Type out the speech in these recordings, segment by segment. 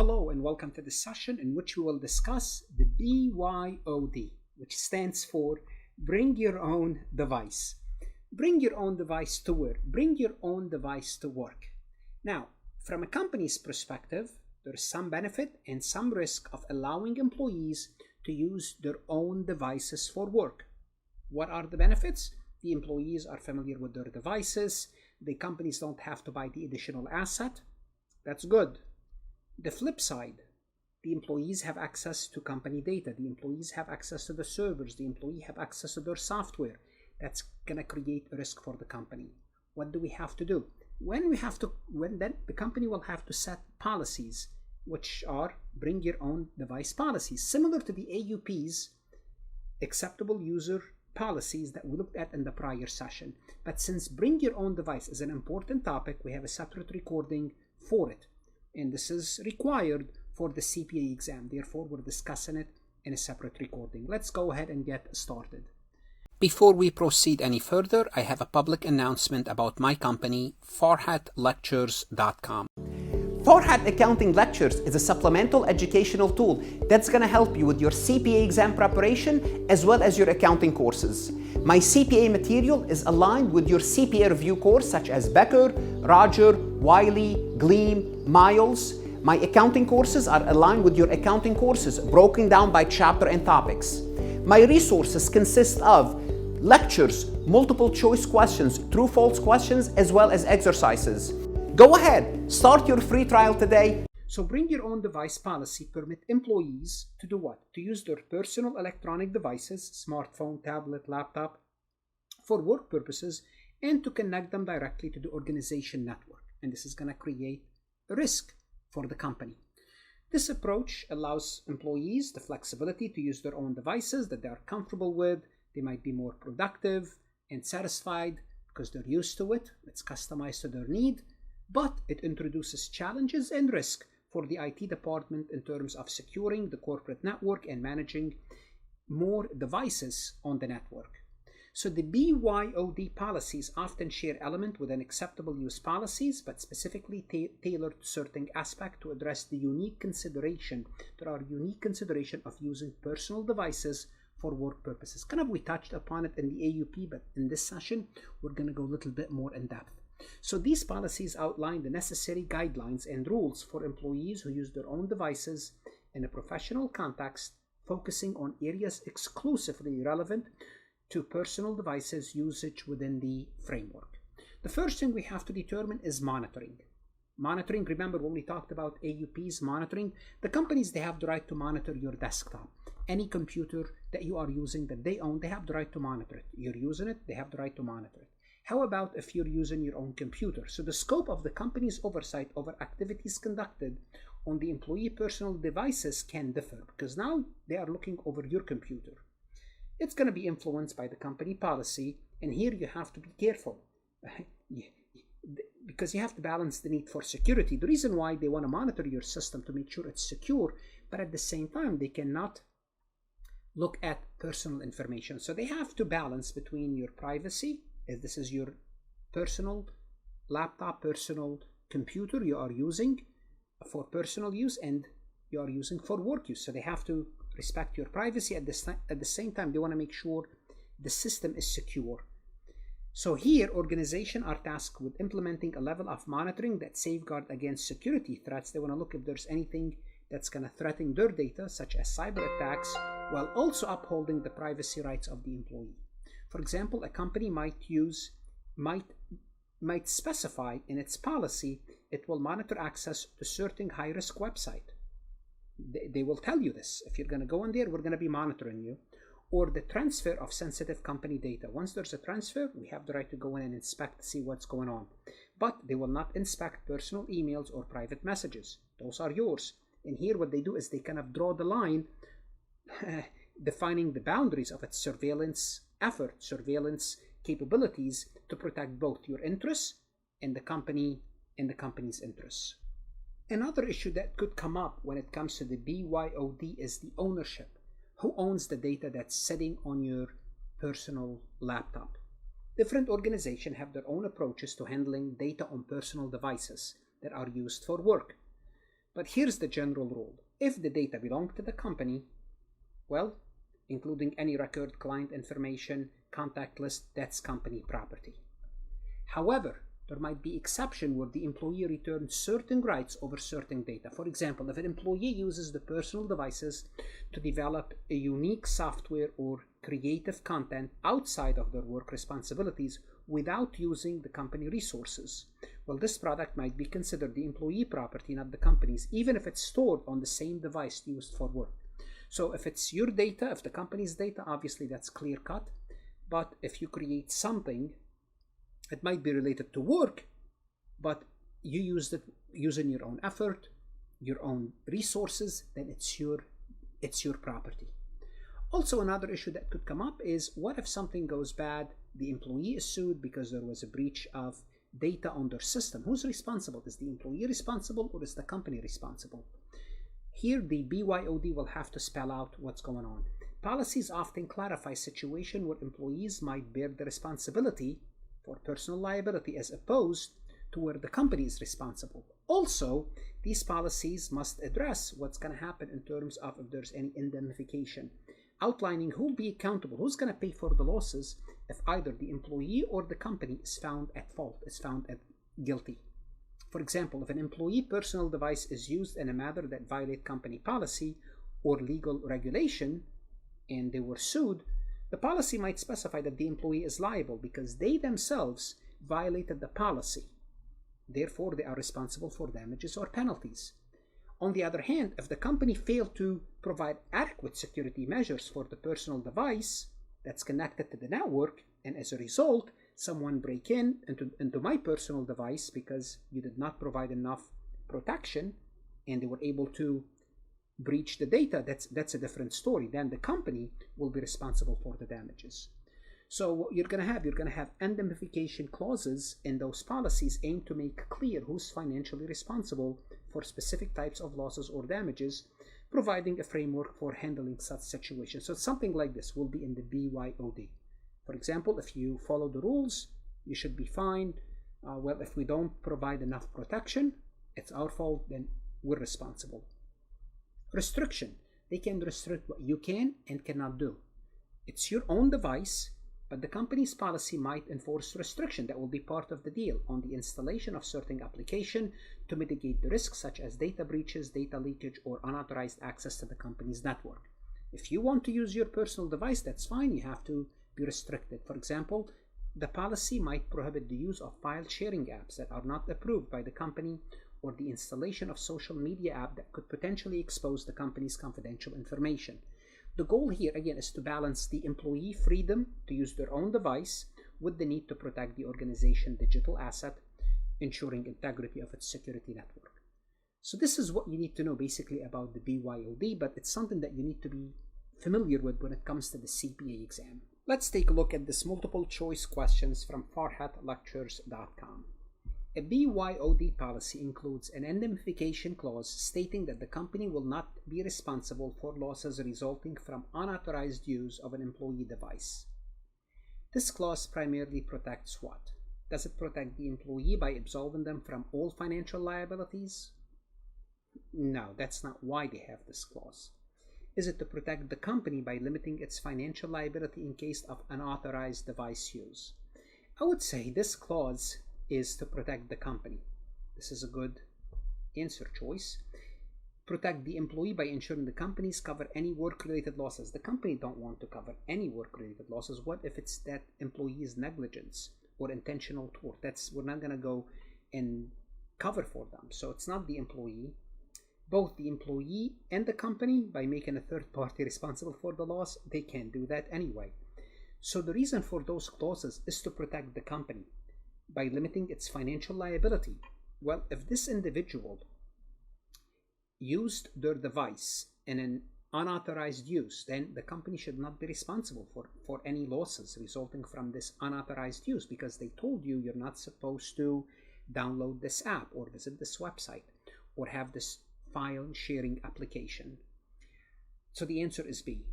Hello and welcome to this session in which we will discuss the BYOD, which stands for Bring Your Own Device. Bring your own device to work. Bring your own device to work. Now, from a company's perspective, there is some benefit and some risk of allowing employees to use their own devices for work. What are the benefits? The employees are familiar with their devices. The companies don't have to buy the additional asset. That's good. The flip side, the employees have access to company data. The employees have access to the servers. The employee have access to their software. That's going to create a risk for the company. What do we have to do? Then the company will have to set policies, which are bring your own device policies, similar to the AUP's acceptable user policies that we looked at in the prior session. But since bring your own device is an important topic, we have a separate recording for it. And this is required for the CPA exam. Therefore, we're discussing it in a separate recording. Let's go ahead and get started. Before we proceed any further, I have a public announcement about my company, farhatlectures.com. Farhat Accounting Lectures is a supplemental educational tool that's going to help you with your CPA exam preparation as well as your accounting courses. My CPA material is aligned with your CPA review course such as Becker, Roger, Wiley, Gleam, Miles. My accounting courses are aligned with your accounting courses broken down by chapter and topics. My resources consist of lectures, multiple choice questions, true-false questions, as well as exercises. Go ahead, start your free trial today. So bring your own device policy permit employees to do what? To use their personal electronic devices, smartphone, tablet, laptop, for work purposes, and to connect them directly to the organization network. And this is going to create a risk for the company. This approach allows employees the flexibility to use their own devices that they are comfortable with. They might be more productive and satisfied because they're used to it. It's customized to their need. But it introduces challenges and risk for the IT department in terms of securing the corporate network and managing more devices on the network. So the BYOD policies often share elements within acceptable use policies, but specifically tailored to certain aspects to address the unique consideration. There are unique consideration of using personal devices for work purposes. Kind of we touched upon it in the AUP, but in this session, we're going to go a little bit more in depth. So these policies outline the necessary guidelines and rules for employees who use their own devices in a professional context, focusing on areas exclusively relevant to personal devices usage within the framework. The first thing we have to determine is monitoring. Monitoring, remember when we talked about AUP's monitoring, the companies, they have the right to monitor your desktop. Any computer that you are using that they own, they have the right to monitor it. You're using it, they have the right to monitor it. How about if you're using your own computer? So the scope of the company's oversight over activities conducted on the employee personal devices can differ because now they are looking over your computer. It's going to be influenced by the company policy, and here you have to be careful because you have to balance the need for security. The reason why they want to monitor your system to make sure it's secure, but at the same time they cannot look at personal information. So they have to balance between your privacy, if this is your personal laptop, personal computer you are using for personal use and you are using for work use. So they have to respect your privacy. At the same time, they want to make sure the system is secure. So here, organizations are tasked with implementing a level of monitoring that safeguard against security threats. They want to look if there's anything that's going to threaten their data, such as cyber attacks, while also upholding the privacy rights of the employee. For example, a company might specify in its policy it will monitor access to certain high-risk website. They will tell you this. If you're going to go in there, we're going to be monitoring you. Or the transfer of sensitive company data. Once there's a transfer, we have the right to go in and inspect to see what's going on. But they will not inspect personal emails or private messages. Those are yours. And here what they do is they kind of draw the line defining the boundaries of its surveillance effort, surveillance capabilities to protect both your interests and the company and the company's interests. Another issue that could come up when it comes to the BYOD is the ownership. Who owns the data that's sitting on your personal laptop? Different organizations have their own approaches to handling data on personal devices that are used for work. But here's the general rule. If the data belong to the company, well, including any record, client information, contact list, that's company property. However, there might be exception where the employee returns certain rights over certain data. For example, if an employee uses the personal devices to develop a unique software or creative content outside of their work responsibilities without using the company resources, well, this product might be considered the employee property, not the company's, even if it's stored on the same device used for work. So if it's your data, if the company's data, obviously that's clear cut. But if you create something, it might be related to work, but you used it using your own effort, your own resources, then it's your property. Also, another issue that could come up is, what if something goes bad, the employee is sued because there was a breach of data on their system? Who's responsible? Is the employee responsible or is the company responsible? Here, the BYOD will have to spell out what's going on. Policies often clarify situations where employees might bear the responsibility for personal liability as opposed to where the company is responsible. Also, these policies must address what's going to happen in terms of if there's any indemnification, outlining who will be accountable, who's going to pay for the losses if either the employee or the company is found at fault, is found at guilty. For example, if an employee personal device is used in a manner that violates company policy or legal regulation and they were sued, the policy might specify that the employee is liable because they themselves violated the policy. Therefore, they are responsible for damages or penalties. On the other hand, if the company failed to provide adequate security measures for the personal device that's connected to the network, and as a result, someone break into my personal device because you did not provide enough protection and they were able to breach the data, that's a different story. Then the company will be responsible for the damages. So what you're going to have indemnification clauses in those policies aimed to make clear who's financially responsible for specific types of losses or damages, providing a framework for handling such situations. So something like this will be in the BYOD. For example, if you follow the rules, you should be fine. Well, if we don't provide enough protection, it's our fault, then we're responsible. Restriction. They can restrict what you can and cannot do. It's your own device, but the company's policy might enforce restriction that will be part of the deal on the installation of certain application to mitigate the risks such as data breaches, data leakage, or unauthorized access to the company's network. If you want to use your personal device, that's fine. You have to be restricted. For example, the policy might prohibit the use of file sharing apps that are not approved by the company, or the installation of social media app that could potentially expose the company's confidential information. The goal here, again, is to balance the employee freedom to use their own device with the need to protect the organization's digital asset, ensuring integrity of its security network. So this is what you need to know basically about the BYOD, but it's something that you need to be familiar with when it comes to the CPA exam. Let's take a look at this multiple choice questions from farhatlectures.com. A BYOD policy includes an indemnification clause stating that the company will not be responsible for losses resulting from unauthorized use of an employee device. This clause primarily protects what? Does it protect the employee by absolving them from all financial liabilities? No, that's not why they have this clause. Is it to protect the company by limiting its financial liability in case of unauthorized device use? I would say this clause is to protect the company. This is a good answer choice. Protect the employee by ensuring the companies cover any work-related losses. The company don't want to cover any work-related losses. What if it's that employee's negligence or intentional tort? We're not going to go and cover for them. So it's not the employee. Both the employee and the company, by making a third party responsible for the loss, they can't do that anyway. So the reason for those clauses is to protect the company by limiting its financial liability. Well, if this individual used their device in an unauthorized use, then the company should not be responsible for any losses resulting from this unauthorized use, because they told you you're not supposed to download this app or visit this website or have this file sharing application. So the answer is B.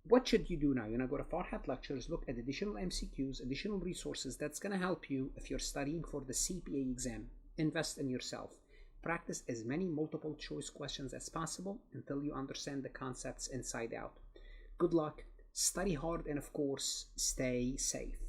What should you do now? You're going to go to Farhat Lectures, look at additional MCQs, additional resources that's going to help you if you're studying for the CPA exam. Invest in yourself. Practice as many multiple choice questions as possible until you understand the concepts inside out. Good luck, study hard, and of course, stay safe.